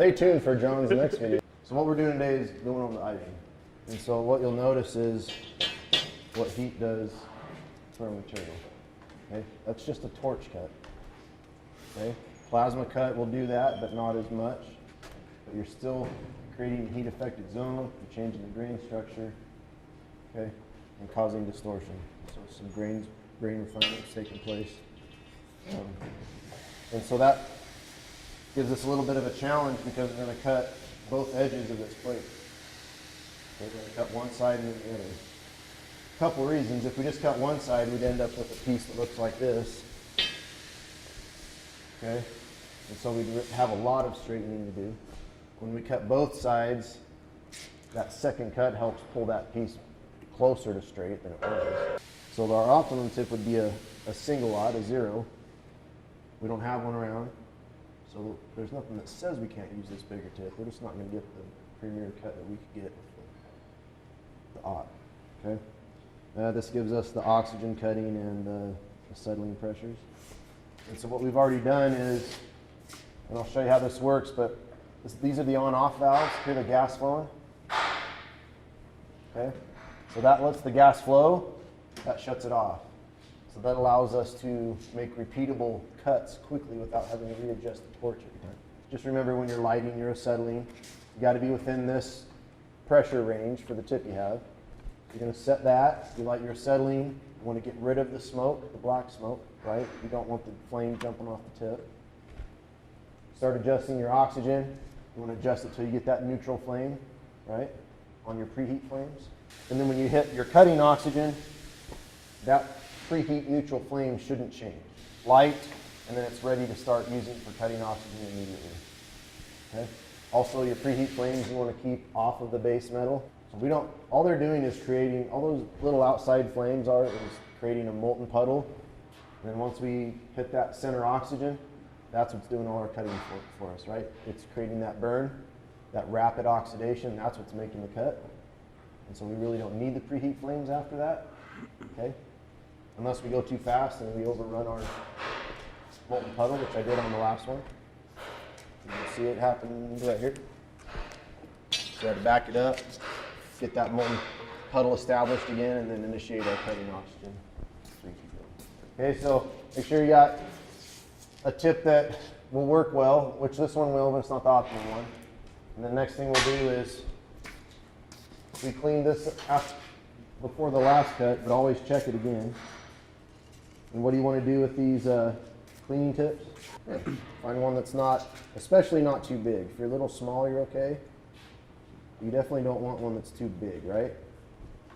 stay tuned for John's next video. So what we're doing today is going over the I beam. And so what you'll notice is what heat does to our material. Okay? That's just a torch cut. Okay? Plasma cut will do that, but not as much. But you're still creating a heat affected zone, you're changing the grain structure, okay, and causing distortion. So some grain refinement is taking place. And so that gives us a little bit of a challenge because we're going to cut both edges of this plate. Okay, we're going to cut one side and then the other. A couple reasons. If we just cut one side, we'd end up with a piece that looks like this. Okay? And so we'd have a lot of straightening to do. When we cut both sides, that second cut helps pull that piece closer to straight than it was. So our optimum tip would be a single aught, a 0. We don't have one around, so there's nothing that says we can't use this bigger tip. We're just not going to get the premier cut that we could get with the aught. Okay? This gives us the oxygen cutting and the settling pressures. And so what we've already done is, and I'll show you how this works, but these are the on-off valves. Hear the gas flowing? Okay? So that lets the gas flow, that shuts it off. So that allows us to make repeatable cuts quickly without having to readjust the torch every time. Just remember when you're lighting your acetylene, you got to be within this pressure range for the tip you have. You're going to set that. You light your acetylene. You want to get rid of the smoke, the black smoke, right? You don't want the flame jumping off the tip. Start adjusting your oxygen. You want to adjust it till you get that neutral flame, right, on your preheat flames. And then when you hit your cutting oxygen, that preheat neutral flame shouldn't change. Light, and then it's ready to start using for cutting oxygen immediately. Okay? Also, your preheat flames you want to keep off of the base metal. So we don't, all they're doing is creating, all those little outside flames is creating a molten puddle. And then once we hit that center oxygen, that's what's doing all our cutting for us, right? It's creating that burn, that rapid oxidation, that's what's making the cut. And so we really don't need the preheat flames after that, okay? Unless we go too fast and we overrun our molten puddle, which I did on the last one. You can see it happen right here. So I had to back it up, get that molten puddle established again, and then initiate our cutting oxygen. Okay, so make sure you got a tip that will work well, which this one will, but it's not the optimum one. And the next thing we'll do is we clean this after, before the last cut, but always check it again. And what do you want to do with these cleaning tips? Find one that's not, especially not too big. If you're a little small, you're okay. You definitely don't want one that's too big, right?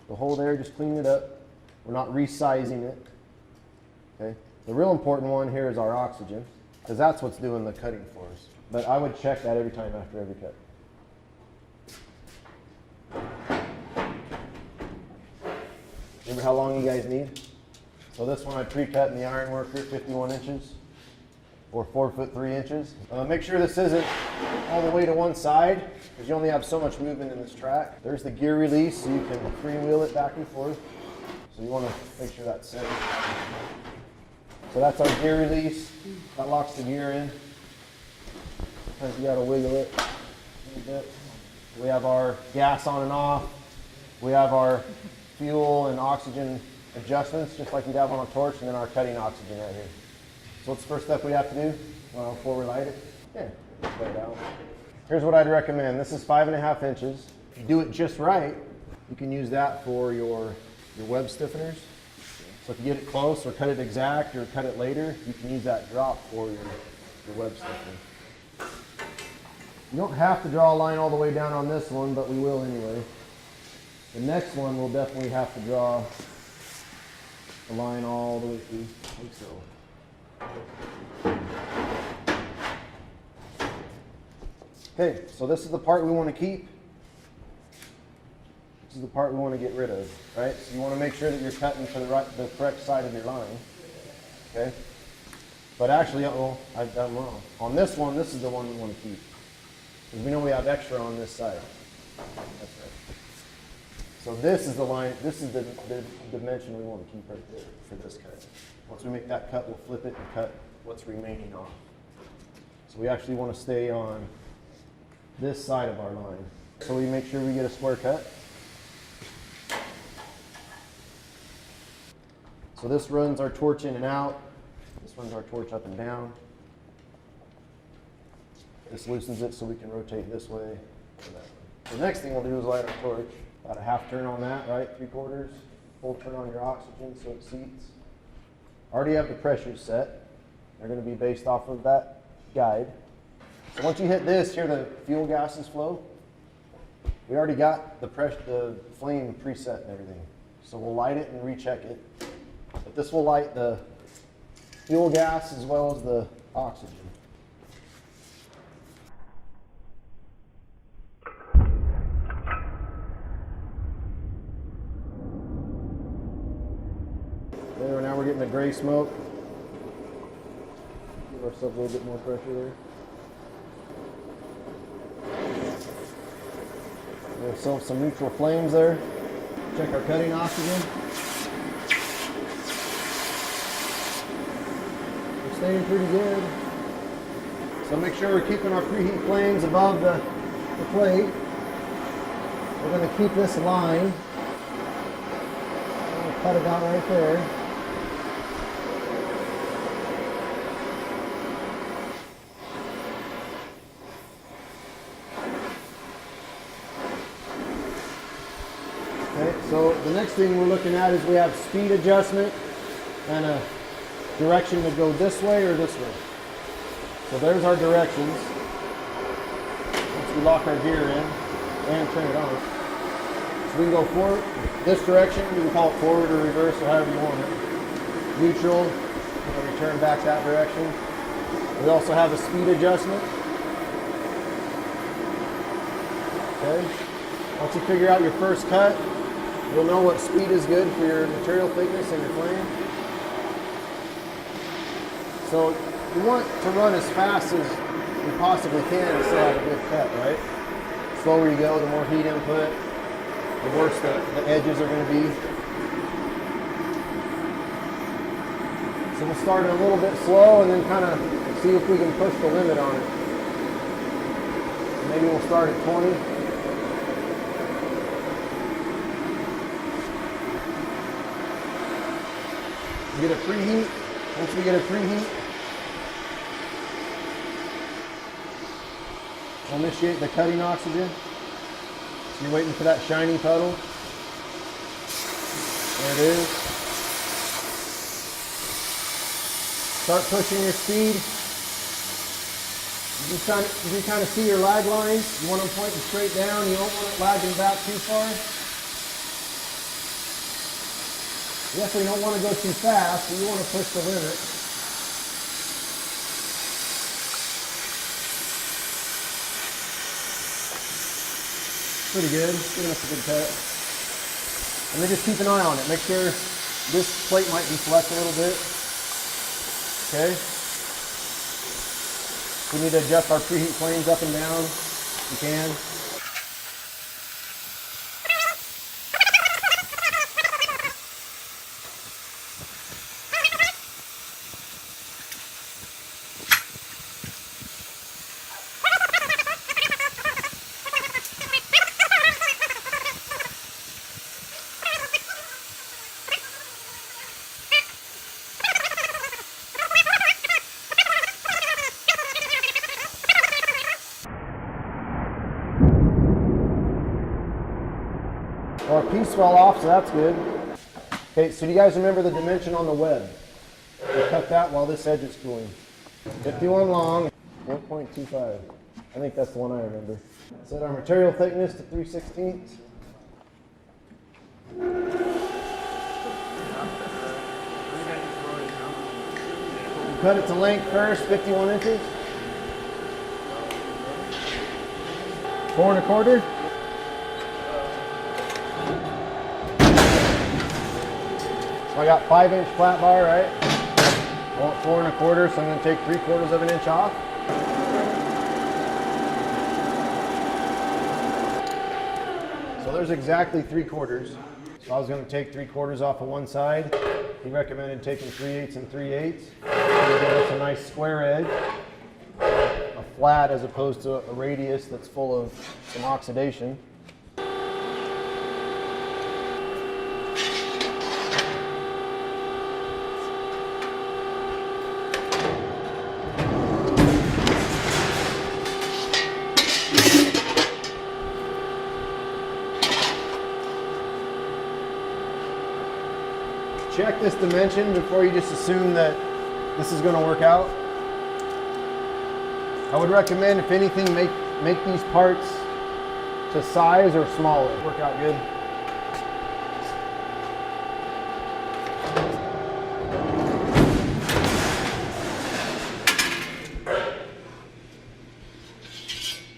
The hole there, just clean it up. We're not resizing it. Okay. The real important one here is our oxygen, because that's what's doing the cutting for us. But I would check that every time after every cut. Remember how long you guys need? So this one I pre-cut in the iron worker, 51 inches, or 4 foot 3 inches. Make sure this isn't all the way to one side, because you only have so much movement in this track. There's the gear release, so you can freewheel it back and forth. So you want to make sure that's set. So that's our gear release. That locks the gear in. Sometimes you got to wiggle it a little bit. We have our gas on and off. We have our fuel and oxygen adjustments, just like you'd have on a torch, and then our cutting oxygen right here. So what's the first step we have to do before we light it? Yeah, lay it out. Here's what I'd recommend. This is 5.5 inches. If you do it just right, you can use that for your web stiffeners. So if you get it close or cut it exact or cut it later, you can use that drop for your web stiffener. You don't have to draw a line all the way down on this one, but we will anyway. The next one we'll definitely have to draw a line all the way through, like so. Okay, so this is the part we want to keep. This is the part we want to get rid of, right? So you want to make sure that you're cutting to the correct side of your line, okay? But actually, I've done wrong. On this one, this is the one we want to keep, because we know we have extra on this side. That's right. So this is the line, this is the dimension we want to keep right there for this cut. Once we make that cut, we'll flip it and cut what's remaining off. So we actually want to stay on this side of our line. So we make sure we get a square cut. So this runs our torch in and out. This runs our torch up and down. This loosens it so we can rotate this way or that way. The next thing we'll do is light our torch. About a half turn on that, right? 3/4. Full turn on your oxygen so it seats. Already have the pressures set. They're going to be based off of that guide. So once you hit this, here the fuel gases flow. We already got the flame preset and everything. So we'll light it and recheck it. But this will light the fuel gas as well as the oxygen. There, now we're getting the gray smoke. Give ourselves a little bit more pressure there. Give ourselves some neutral flames there. Check our cutting oxygen. We're staying pretty good. So make sure we're keeping our preheat flames above the plate. We're going to keep this line. We'll cut it out right there. Okay, so the next thing we're looking at is we have speed adjustment and a direction to go this way or this way. So there's our directions. Once we lock our gear in and turn it on. So we can go forward, this direction, you can call it forward or reverse or however you want it. Neutral, and return back that direction. We also have a speed adjustment. Okay, once you figure out your first cut, you'll know what speed is good for your material thickness and your flame. So you want to run as fast as you possibly can to still have a good cut, right? The slower you go, the more heat input, the worse the edges are going to be. So we'll start it a little bit slow and then kind of see if we can push the limit on it. Maybe we'll start at 20. Get a preheat. Once we get a preheat, we'll initiate the cutting oxygen. So you're waiting for that shiny puddle. There it is. Start pushing your speed. You can kind of see your lag lines. You want them pointing straight down. You don't want it lagging back too far. You definitely don't want to go too fast, but you want to push the limit. Pretty good. Giving us a good cut. And then just keep an eye on it. Make sure this plate might deflect a little bit. Okay. If we need to adjust our preheat flames up and down, you can. Well, our piece fell off, so that's good. Okay, so do you guys remember the dimension on the web? We cut that while this edge is cooling. 51 long, 1.25. I think that's the one I remember. Set our material thickness to 3/16. Cut it to length first, 51 inches. 4 1/4. So I got 5-inch flat bar, right? I want 4 1/4, so I'm going to take 3/4 of an inch off. So there's exactly 3/4. So I was going to take 3/4 off of one side. He recommended taking 3/8 and 3/8. Give us a nice square edge. A flat as opposed to a radius that's full of some oxidation. Check this dimension before you just assume that this is going to work out. I would recommend, if anything, make these parts to size or smaller. Work out good.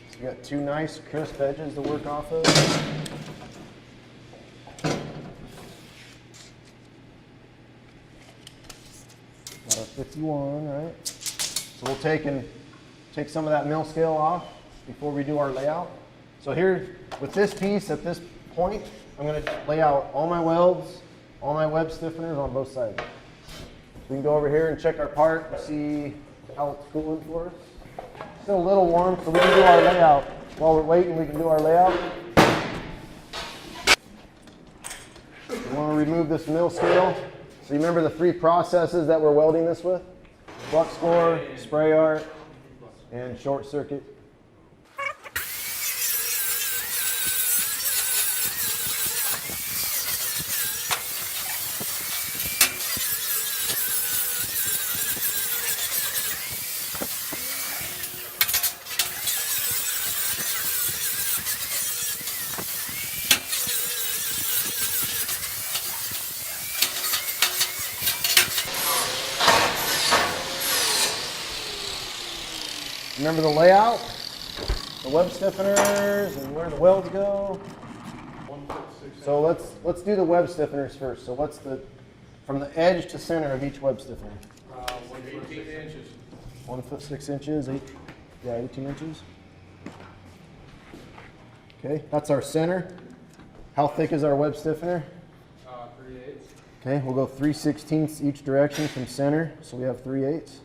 So you got two nice crisp edges to work off of. Got our 51, right? So we'll take some of that mill scale off before we do our layout. So here, with this piece at this point, I'm going to lay out all my welds, all my web stiffeners on both sides. We can go over here and check our part and see how it's cooling for us. Still a little warm, so we can do our layout. While we're waiting, we can do our layout. We want to remove this mill scale. So you remember the three processes that we're welding this with? Flux core, spray arc, and short circuit. Remember the layout, the web stiffeners, and where the welds go. So let's do the web stiffeners first. So what's from the edge to center of each web stiffener? 18 inches. 1 foot 6 inches, 18 inches. Okay, that's our center. How thick is our web stiffener? 3/8. Okay, we'll go 3/16 each direction from center, so we have 3/8.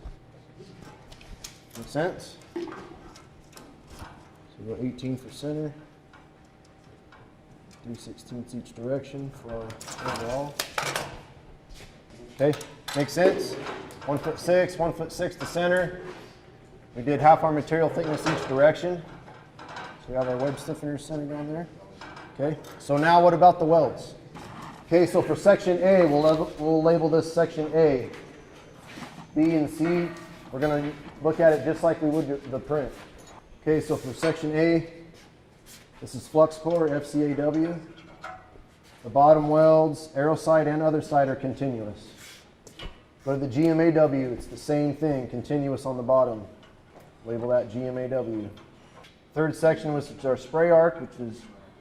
Make sense? So we go 18 for center, 3/16 each direction for our overall. Okay, makes sense? 1 foot 6, 1 foot 6 to center. We did half our material thickness each direction. So we have our web stiffener centered down there. Okay, so now what about the welds? Okay, so for section A, we'll label this section A. B and C, we're going to look at it just like we would the print. Okay, so for section A, this is flux core, FCAW. The bottom welds, arrow side and other side, are continuous. Go to the GMAW, it's the same thing, continuous on the bottom. Label that GMAW. Third section was our spray arc, which is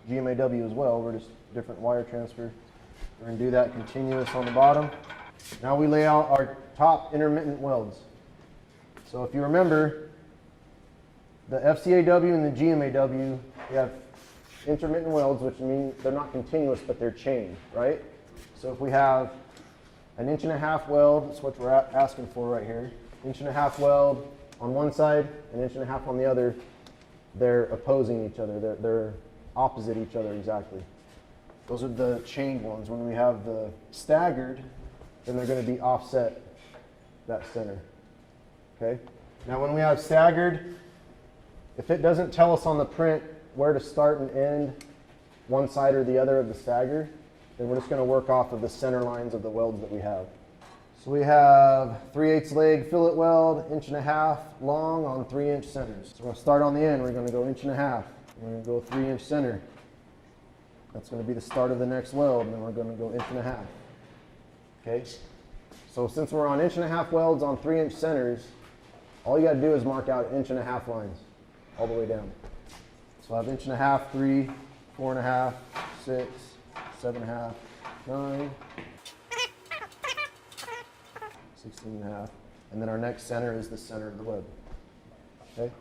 GMAW as well. We're just different wire transfer. We're going to do that continuous on the bottom. Now we lay out our top intermittent welds. So if you remember, the FCAW and the GMAW, we have intermittent welds, which mean they're not continuous, but they're chained, right? So if we have an 1.5 inch weld, that's what we're asking for right here. 1.5 inch weld on one side, an 1.5 inch on the other. They're opposing each other. They're opposite each other exactly. Those are the chained ones. When we have the staggered, then they're going to be offset that center. Okay. Now when we have staggered, if it doesn't tell us on the print where to start and end one side or the other of the stagger, then we're just going to work off of the center lines of the welds that we have. So we have 3/8 leg fillet weld, 1.5 inch long on 3-inch centers. So we're going to start on the end. We're going to go 1.5 inch. We're going to go 3-inch center. That's going to be the start of the next weld, and then we're going to go 1.5 inch. Okay. So since we're on 1.5 inch welds on 3-inch centers, all you got to do is mark out 1.5 inch lines all the way down. So I have 1.5 inch, 3, 4.5, 6, 7.5, 9, 16.5, and then our next center is the center of the web. Okay.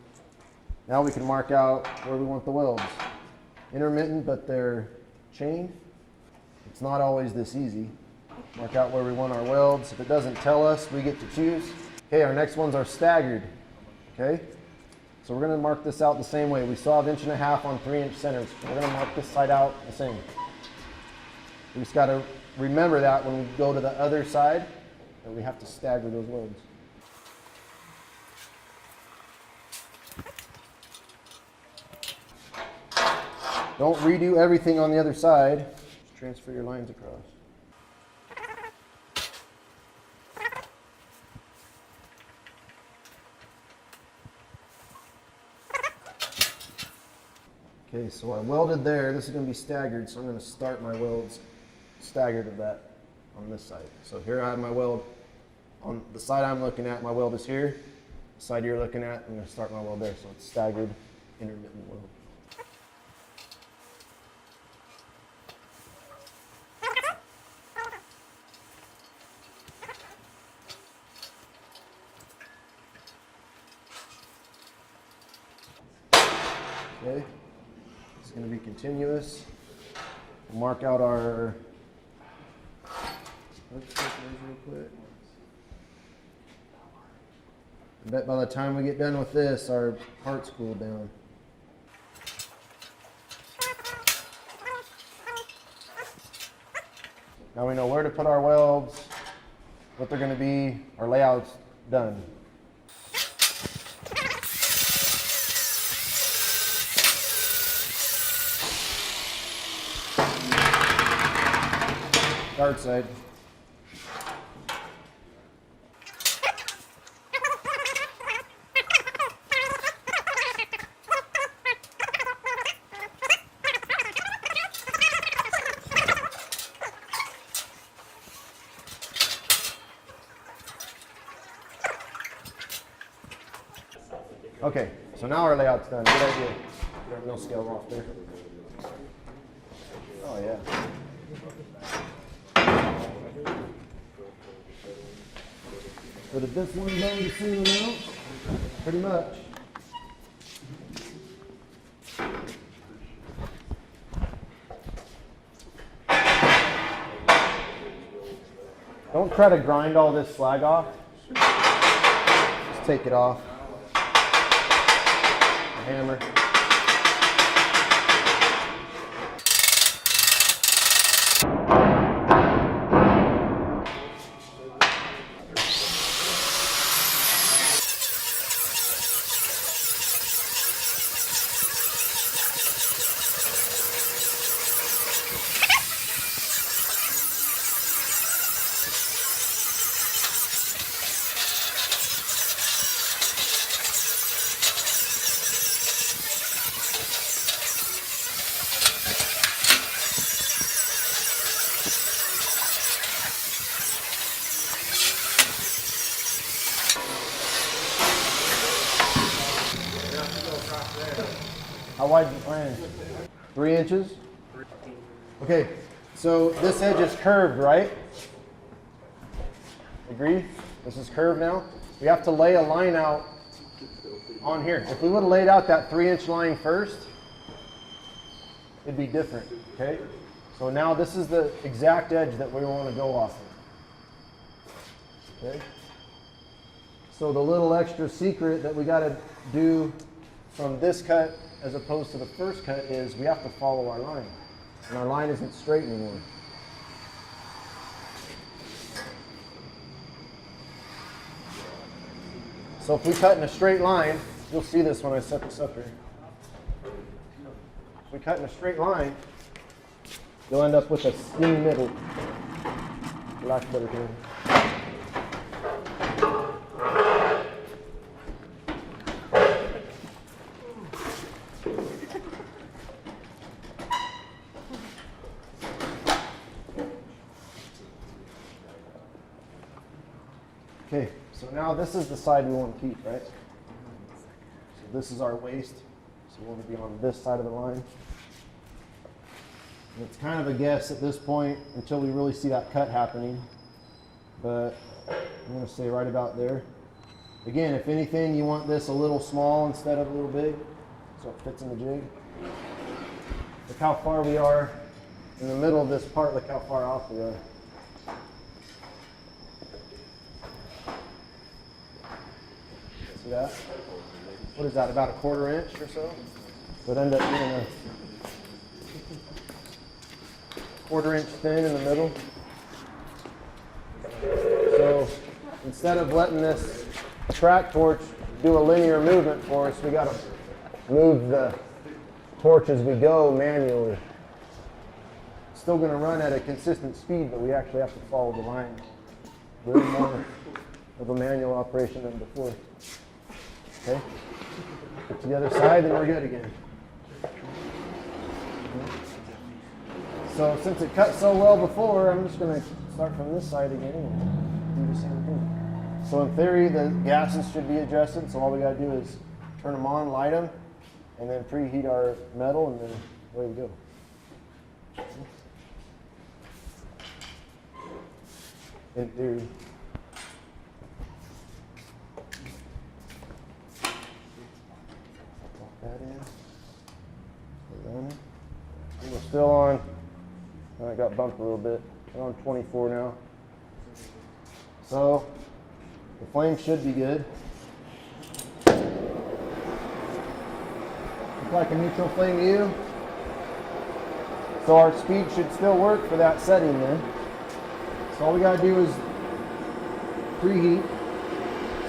Now we can mark out where we want the welds. Intermittent, but they're chained. It's not always this easy. Mark out where we want our welds. If it doesn't tell us, we get to choose. Okay, our next ones are staggered. Okay. So we're going to mark this out the same way. We still have 1.5 inch on 3-inch centers. We're going to mark this side out the same. We just got to remember that when we go to the other side, that we have to stagger those loads. Don't redo everything on the other side. Just transfer your lines across. Okay, so I welded there. This is going to be staggered, so I'm going to start my welds staggered of that on this side. So here I have my weld. On the side I'm looking at, my weld is here. The side you're looking at, I'm going to start my weld there. So it's staggered, intermittent weld. Okay. It's going to be continuous. We'll mark out our, let's check those real quick. I bet by the time we get done with this, our part's cooled down. Now we know where to put our welds, what they're going to be, our layout's done. Dart side. Okay, so now our layout's done. Good idea. No scale off there. Oh yeah. So did this one bone the same amount? Pretty much. Don't try to grind all this slag off. Just take it off. A hammer. How wide is the plan? 3 inches? Okay, so this edge is curved, right? Agree? This is curved now. We have to lay a line out on here. If we would have laid out that 3-inch line first, it'd be different, okay? So now this is the exact edge that we want to go off of, okay? So the little extra secret that we got to do from this cut as opposed to the first cut is we have to follow our line. And our line isn't straight anymore. So if we cut in a straight line, you'll see this when I set this up here. If we cut in a straight line, you'll end up with a skinny middle, for lack of a better term. Okay, so now this is the side we want to keep, right? So this is our waist, so we want to be on this side of the line. And it's kind of a guess at this point until we really see that cut happening, but I'm going to say right about there. Again, if anything, you want this a little small instead of a little big, so it fits in the jig. Look how far we are in the middle of this part, look how far off we are. See that? what is that, about a 1/4 inch or so? So it ended up being a 1/4 inch thin in the middle. So instead of letting this track torch do a linear movement for us, we got to move the torch as we go manually. Still going to run at a consistent speed, but we actually have to follow the line. A little more of a manual operation than before. Okay? Get to the other side, then we're good again. So since it cut so well before, I'm just going to start from this side again and do the same thing. So in theory, the gases should be adjusted, so all we got to do is turn them on, light them, and then preheat our metal, and then away we go. In theory. Lock that in. And we're still on. I got bumped a little bit. We're on 24 now. So the flame should be good. Look like a neutral flame to you. So our speed should still work for that setting then. So all we got to do is preheat.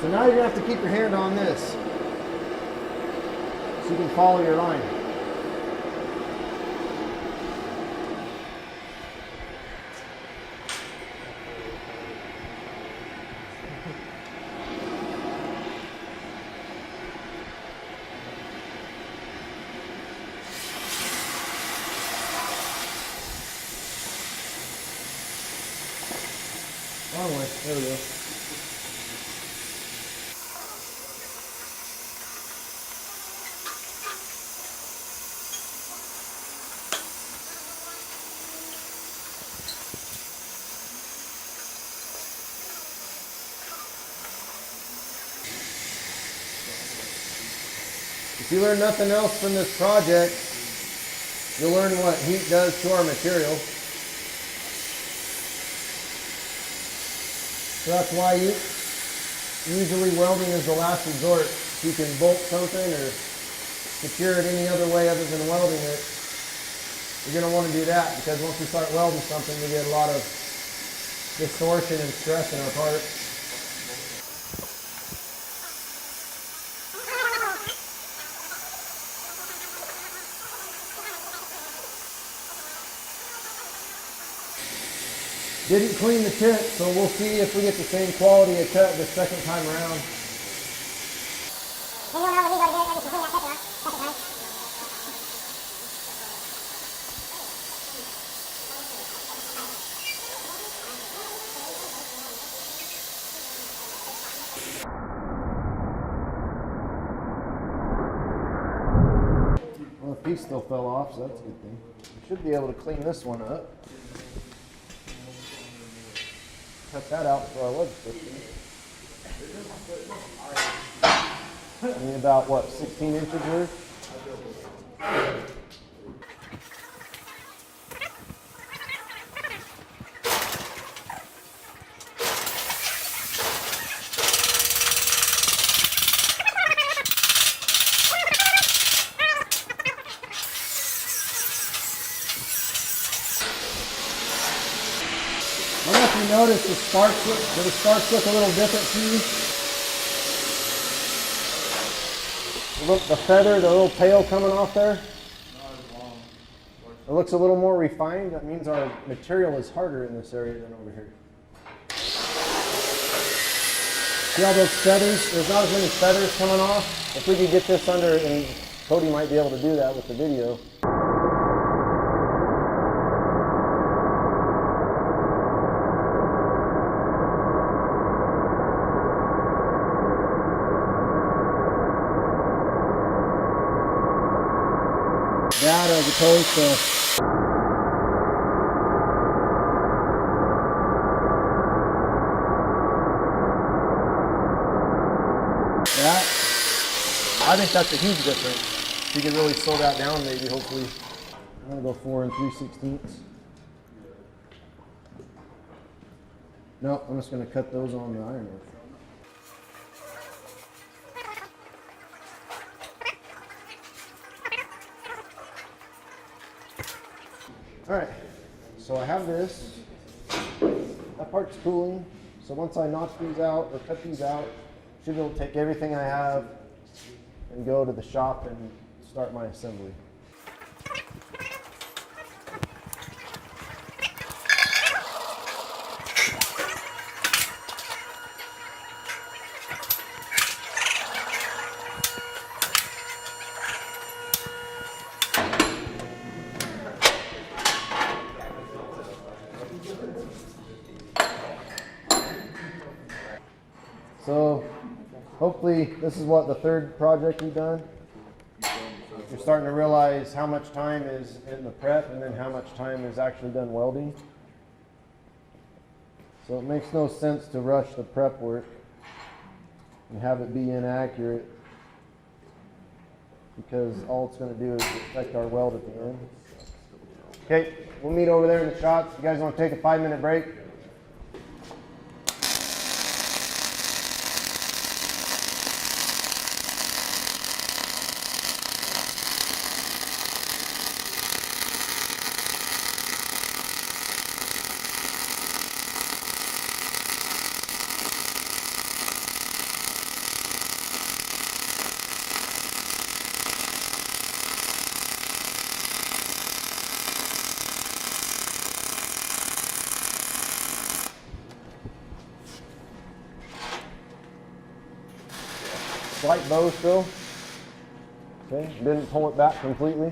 So now you're going to have to keep your hand on this so you can follow your line. Wrong way. There we go. If you learn nothing else from this project, you'll learn what heat does to our material. So that's why usually welding is the last resort. If you can bolt something or secure it any other way other than welding it, you're going to want to do that, because once we start welding something, we get a lot of distortion and stress in our parts. Didn't clean the tip, so we'll see if we get the same quality of cut the second time around. Well, the piece still fell off, so that's a good thing. We should be able to clean this one up. Cut that out before I was fishing. I mean, about what, 16 inches worth? I don't know if you notice the sparks look a little different to you. Look, the feather, the little tail coming off there. It looks a little more refined. That means our material is harder in this area than over here. See all those feathers? There's not as many feathers coming off. If we could get this under, and Cody might be able to do that with the video. That as opposed to that. I think that's a huge difference. You can really slow that down maybe, hopefully. I'm going to go 4 3/16. Nope, I'm just going to cut those on the iron. All right, so I have this. That part's cooling. So once I knock these out or cut these out, I should be able to take everything I have and go to the shop and start my assembly. So hopefully this is what the third project we've done. You're starting to realize how much time is in the prep and then how much time is actually done welding. So it makes no sense to rush the prep work and have it be inaccurate, because all it's going to do is affect our weld at the end. Okay, we'll meet over there in the shop. You guys want to take a 5-minute break? Slight bow still. Okay, didn't pull it back completely.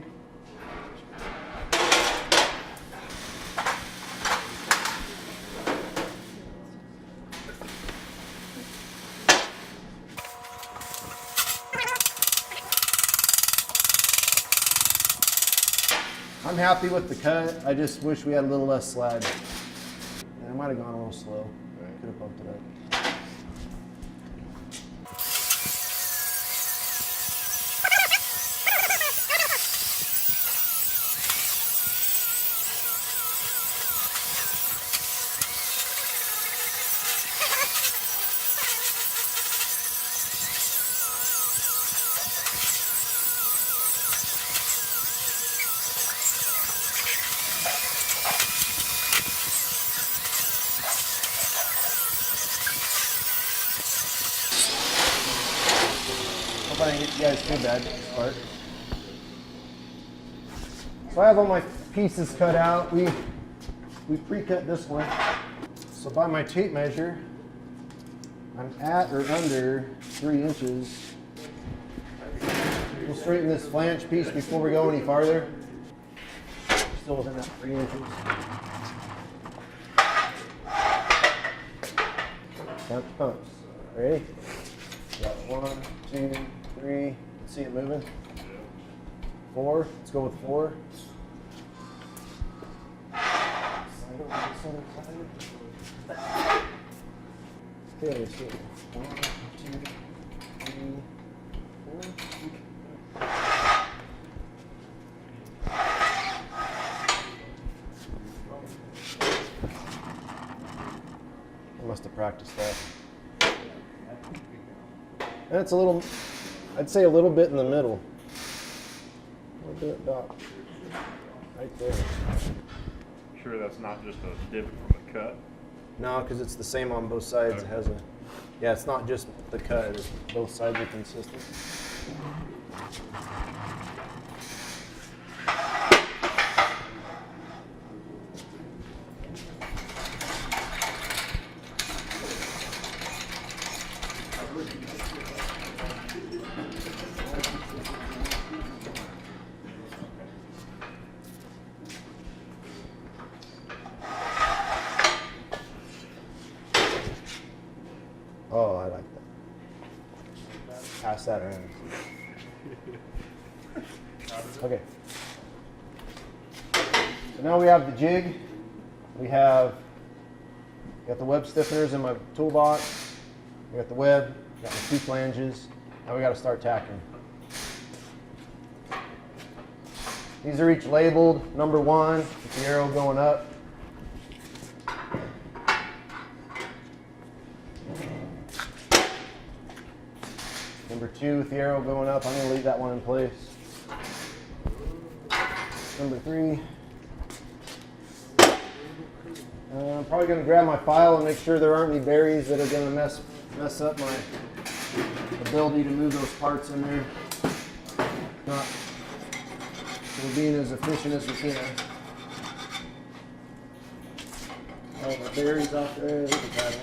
I'm happy with the cut. I just wish we had a little less slag. And I might have gone a little slow. Could have bumped it up. Hope I didn't get you guys too bad this part. So I have all my pieces cut out. We pre-cut this one. So by my tape measure, I'm at or under 3 inches. We'll straighten this flange piece before we go any farther. Still within that 3 inches. Count the pumps. Ready? Got 1, 2, 3. See it moving? 4. Let's go with 4. Okay, let's see. 1, 2, 3, 4. I must have practiced that. And it's a little, I'd say a little bit in the middle. A little bit about right there. Sure that's not just a divot from the cut? No, because it's the same on both sides. Okay. It has a, yeah, it's not just the cut. It's both sides are consistent. Oh, I like that. Pass that around. Okay. So now we have the jig. We got the web stiffeners in my toolbox. We got the web. Got my 2 flanges. Now we got to start tacking. These are each labeled. Number 1 with the arrow going up. Number 2 with the arrow going up. I'm going to leave that one in place. Number 3. I'm probably going to grab my file and make sure there aren't any berries that are going to mess up my ability to move those parts in there. Not we're being as efficient as we can. All my berries out there. Look at that.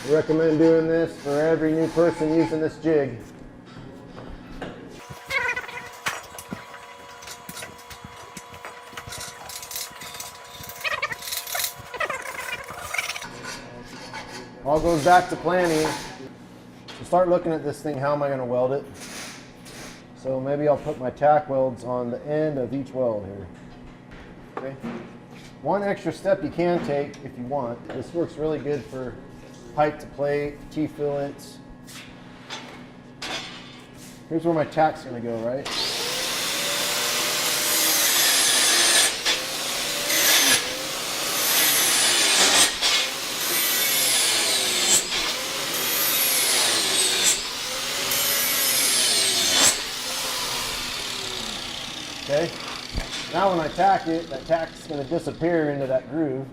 I recommend doing this for every new person using this jig. All goes back to planning. So start looking at this thing, how am I going to weld it? So maybe I'll put my tack welds on the end of each weld here. Okay. One extra step you can take if you want. This works really good for pipe to plate, T-fillets. Here's where my tack's going to go, right? Okay. Now when I tack it, that tack's going to disappear into that groove.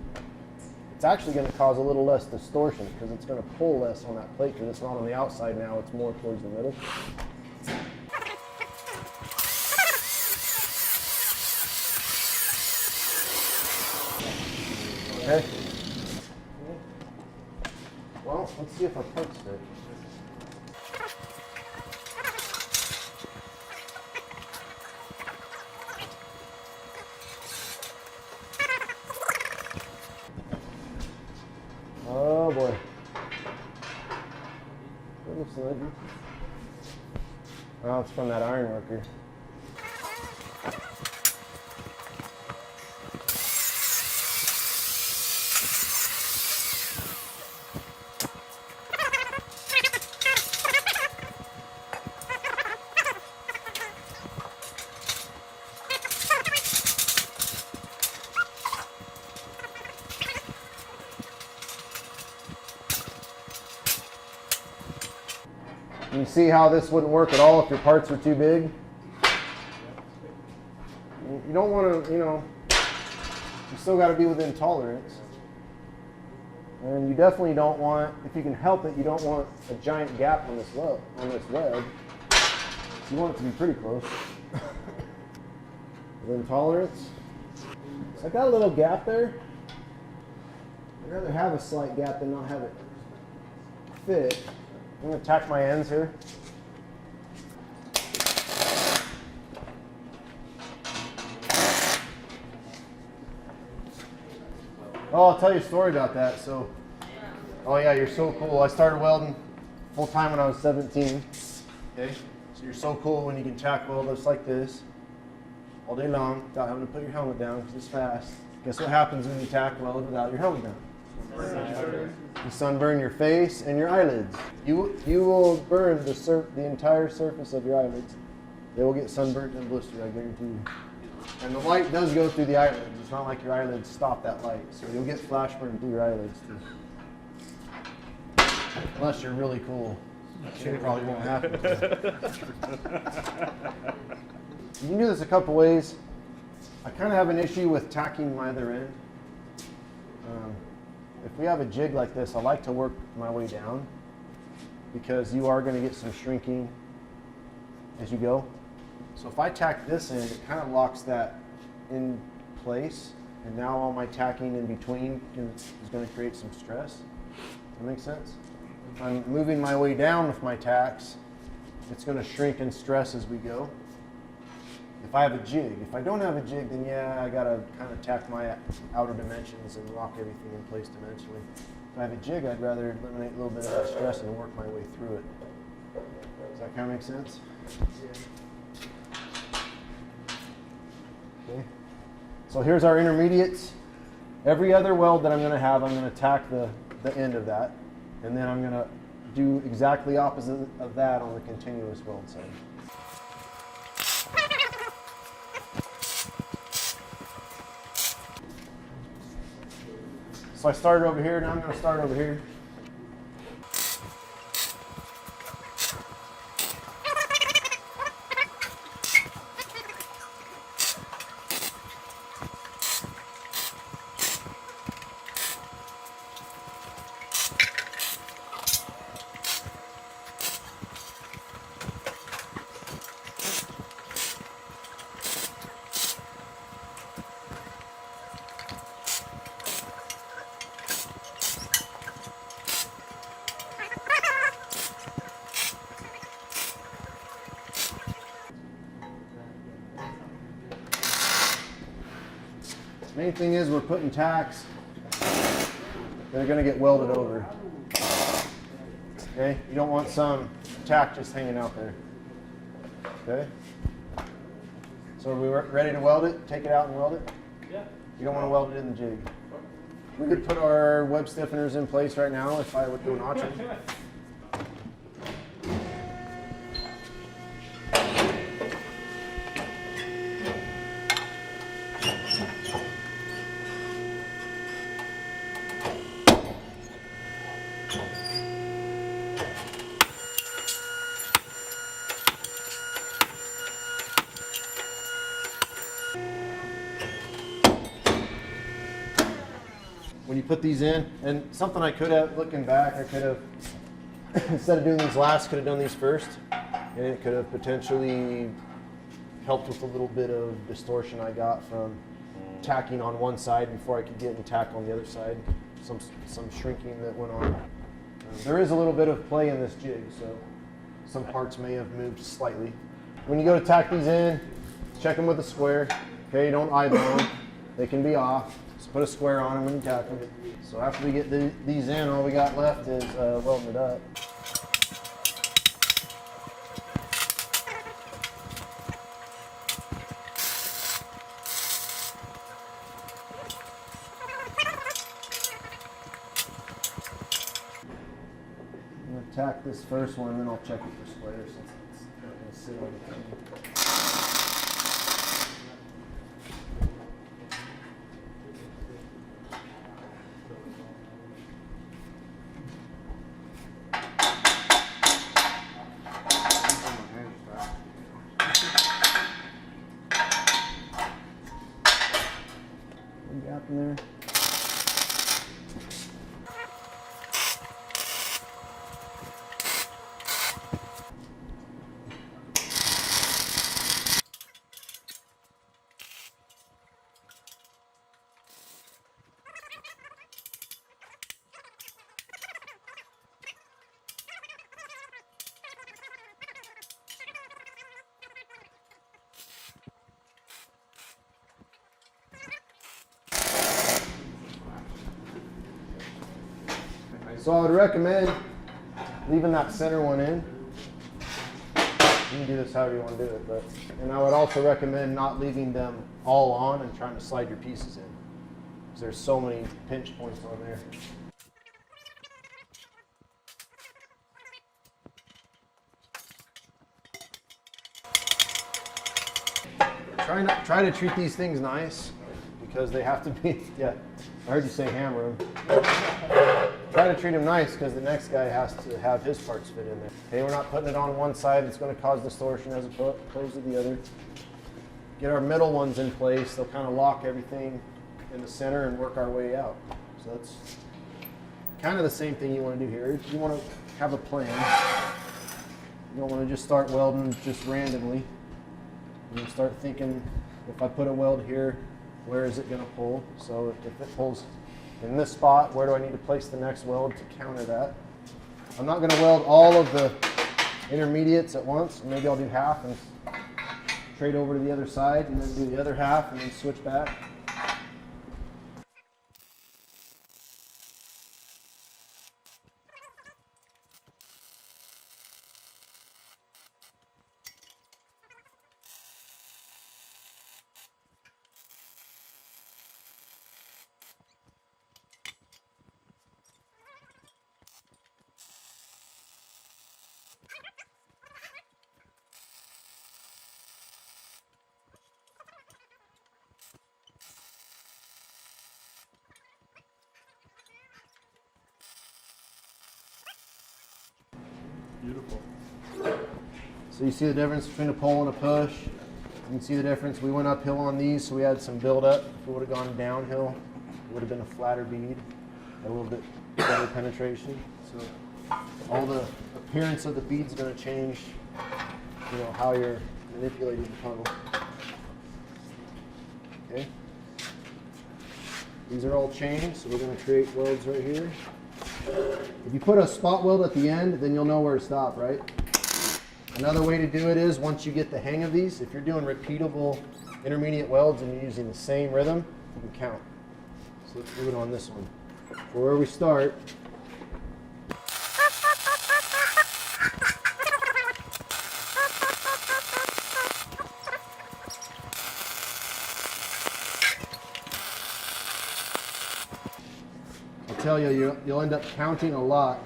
It's actually going to cause a little less distortion because it's going to pull less on that plate because it's not on the outside now, it's more towards the middle. Okay. Well, let's see if our parts fit. Oh boy. That looks leggy. Oh, it's from that iron worker. You see how this wouldn't work at all if your parts were too big? You don't want to, you still got to be within tolerance. And you definitely don't want, if you can help it, you don't want a giant gap on this web. You want it to be pretty close. Within tolerance. So I got a little gap there. I'd rather have a slight gap than not have it fit. I'm going to tack my ends here. Oh, I'll tell you a story about that. So, oh yeah, you're so cool. I started welding full time when I was 17. Okay, so you're so cool when you can tack weld just like this all day long without having to put your helmet down because it's fast. Guess what happens when you tack weld without your helmet down? You sunburn your face and your eyelids. You will burn the entire surface of your eyelids. They will get sunburnt and blistered, I guarantee you. And the light does go through the eyelids. It's not like your eyelids stop that light. So you'll get flash burn through your eyelids too. Unless you're really cool. It probably won't happen. You can do this a couple ways. I kind of have an issue with tacking my other end. If we have a jig like this, I like to work my way down because you are going to get some shrinking as you go. So if I tack this in, it kind of locks that in place, and now all my tacking in between is going to create some stress. Does that make sense? If I'm moving my way down with my tacks, it's going to shrink and stress as we go. If I have a jig. If I don't have a jig, then yeah, I got to kind of tack my outer dimensions and lock everything in place dimensionally. If I have a jig, I'd rather eliminate a little bit of that stress and work my way through it. Does that kind of make sense? Okay. So here's our intermediates. Every other weld that I'm going to have, I'm going to tack the end of that. And then I'm going to do exactly opposite of that on the continuous weld side. So I started over here, now I'm going to start over here. Main thing is we're putting tacks that are going to get welded over. Okay, you don't want some tack just hanging out there. Okay, so are we ready to weld it? Take it out and weld it? Yeah. You don't want to weld it in the jig. We could put our web stiffeners in place right now if I would do an option. When you put these in, and something I could have, looking back, I could have, instead of doing these last, could have done these first, and it could have potentially helped with a little bit of distortion I got from tacking on one side before I could get and tack on the other side. Some shrinking that went on. There is a little bit of play in this jig, so some parts may have moved slightly. When you go to tack these in, check them with a square. Okay, don't eyeball them. They can be off. Just put a square on them when you tack them. So after we get these in, all we got left is welding it up. I'm going to tack this first one, and then I'll check it for square since it's not going to sit on the thing. One gap in there. So I would recommend leaving that center one in. You can do this however you want to do it, and I would also recommend not leaving them all on and trying to slide your pieces in, because there's so many pinch points on there. Try to treat these things nice, because they have to be. Yeah, I heard you say hammer them. Try to treat them nice, because the next guy has to have his parts fit in there. Okay, we're not putting it on one side. It's going to cause distortion as opposed to the other. Get our middle ones in place. They'll kind of lock everything in the center and work our way out. So that's kind of the same thing you want to do here. You want to have a plan. You don't want to just start welding just randomly. You start thinking, if I put a weld here, where is it going to pull? So if it pulls in this spot, where do I need to place the next weld to counter that? I'm not going to weld all of the intermediates at once. Maybe I'll do half and trade over to the other side, and then do the other half and then switch back. Beautiful. So you see the difference between a pull and a push. You can see the difference. We went uphill on these, so we had some buildup. If we would have gone downhill, it would have been a flatter bead, a little bit better penetration. So all the appearance of the bead's going to change, you know, how you're manipulating the tunnel. Okay. These are all chained, so we're going to create welds right here. If you put a spot weld at the end, then you'll know where to stop, right? Another way to do it is, once you get the hang of these, if you're doing repeatable intermediate welds and you're using the same rhythm, You can count. So let's do it on this one. For where we start, I'll tell you, you'll end up counting a lot.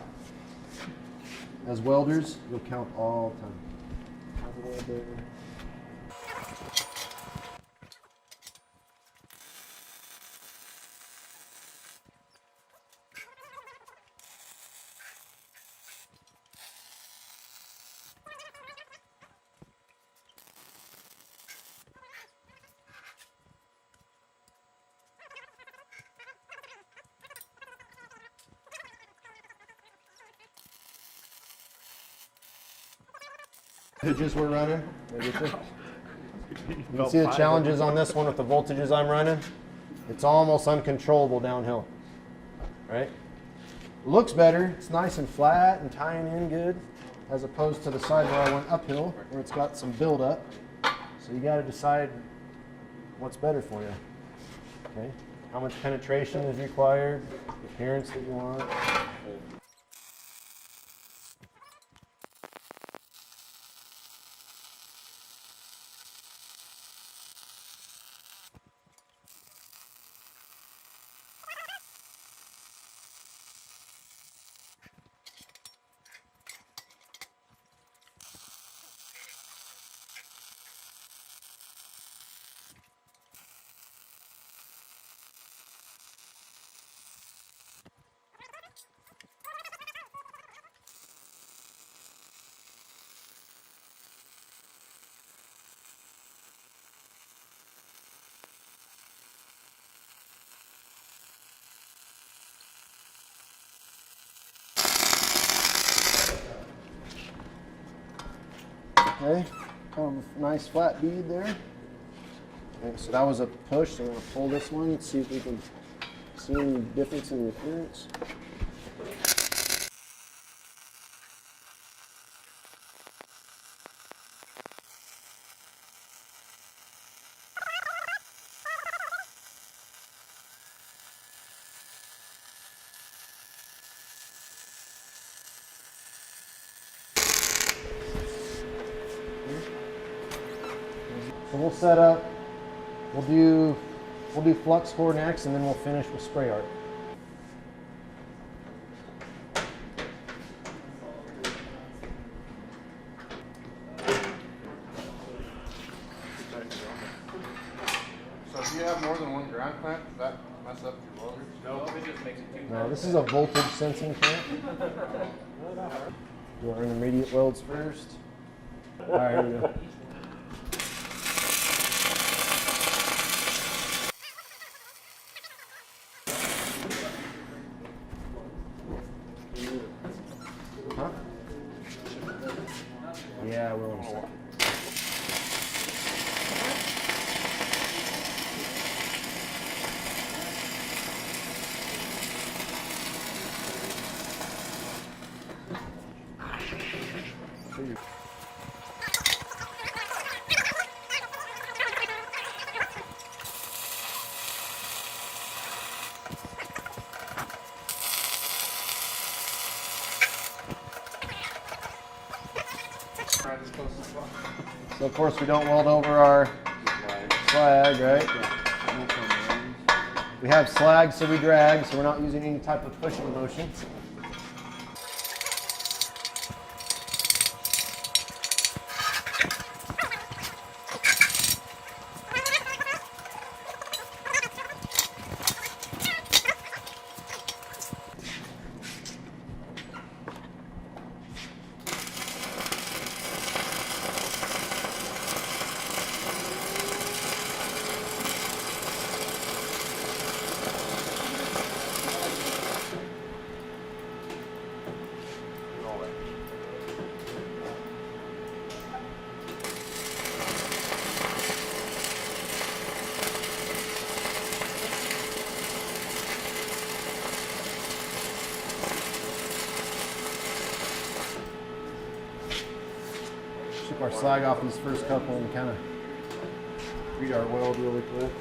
As welders, you'll count all the time. Voltages we're running. You can see the challenges on this one with the voltages I'm running. It's almost uncontrollable downhill, right? Looks better. It's nice and flat and tying in good, as opposed to the side where I went uphill, where it's got some buildup. So you got to decide what's better for you. Okay, how much penetration is required, the appearance that you want. Okay, kind of a nice flat bead there. Okay, so that was a push, so I'm going to pull this one and see if we can see any difference in the appearance. So we'll set up, we'll do flux core next, and then we'll finish with spray art. So if you have more than one ground clamp, does that mess up your welders? No, it just makes it too. No, this is a voltage sensing clamp. Do our intermediate welds first. All right, here we go. Huh? Yeah, I will in a second. Right as close as possible. So of course we don't weld over our slag, right? We have slag, so we drag, so we're not using any type of pushing motion. Ship our slag off these first couple and kind of read our weld really quick.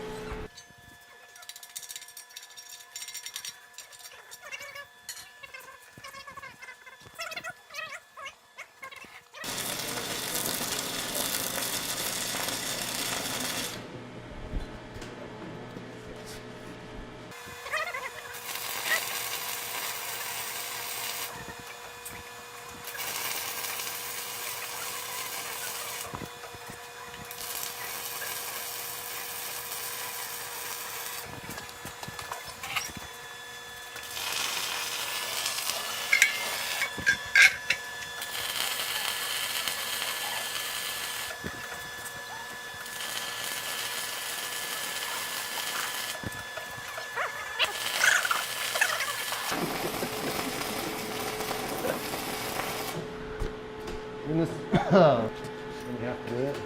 And this, you have to do it.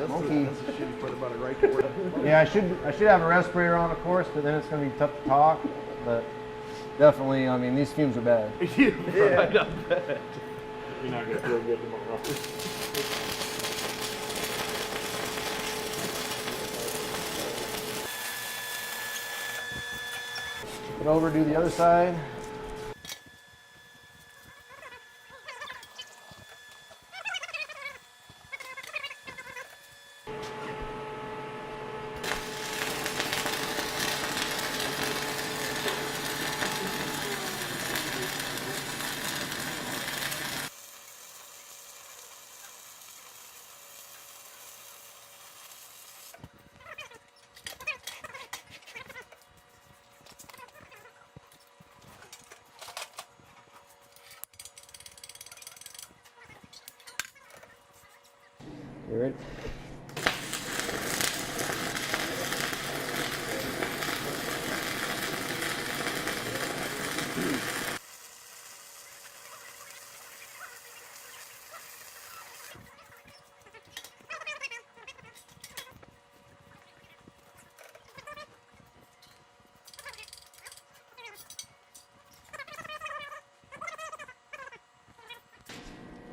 Monkey. That's the shitty part about it, right? To where Yeah, I should have a respirator on, of course, but then it's going to be tough to talk. But definitely, I mean, these fumes are bad. yeah, right, I bet. You're not gonna feel good tomorrow. Put over, do the other side. You ready?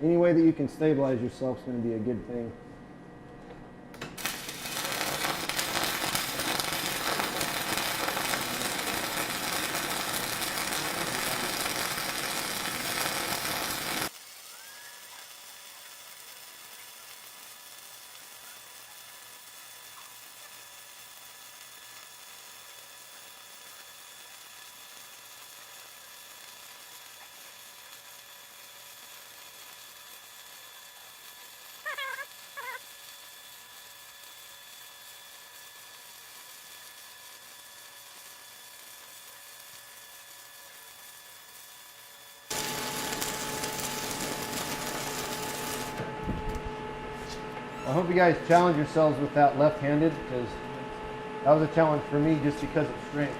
Any way that you can stabilize yourself is going to be a good thing. I hope you guys challenge yourselves with that left-handed, because that was a challenge for me just because of strength.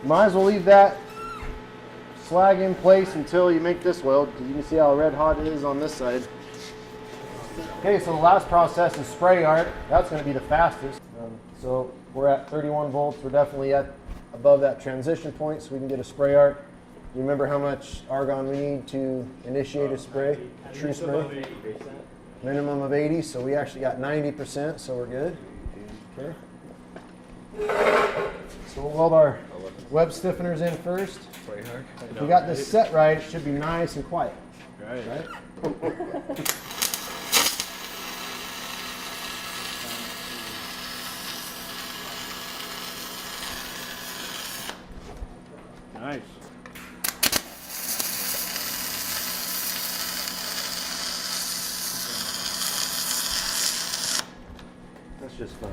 Might as well leave that slag in place until you make this weld, because you can see how red hot it is on this side. Okay, so the last process is spray art. That's going to be the fastest. So we're at 31 volts. We're definitely at above that transition point, so we can get a spray art. You remember how much argon we need to initiate a spray, a true spray? Minimum of 80, so we actually got 90%, so we're good. Okay. So we'll weld our web stiffeners in first. If we got this set right, it should be nice and quiet. Right? Nice. That's just fun.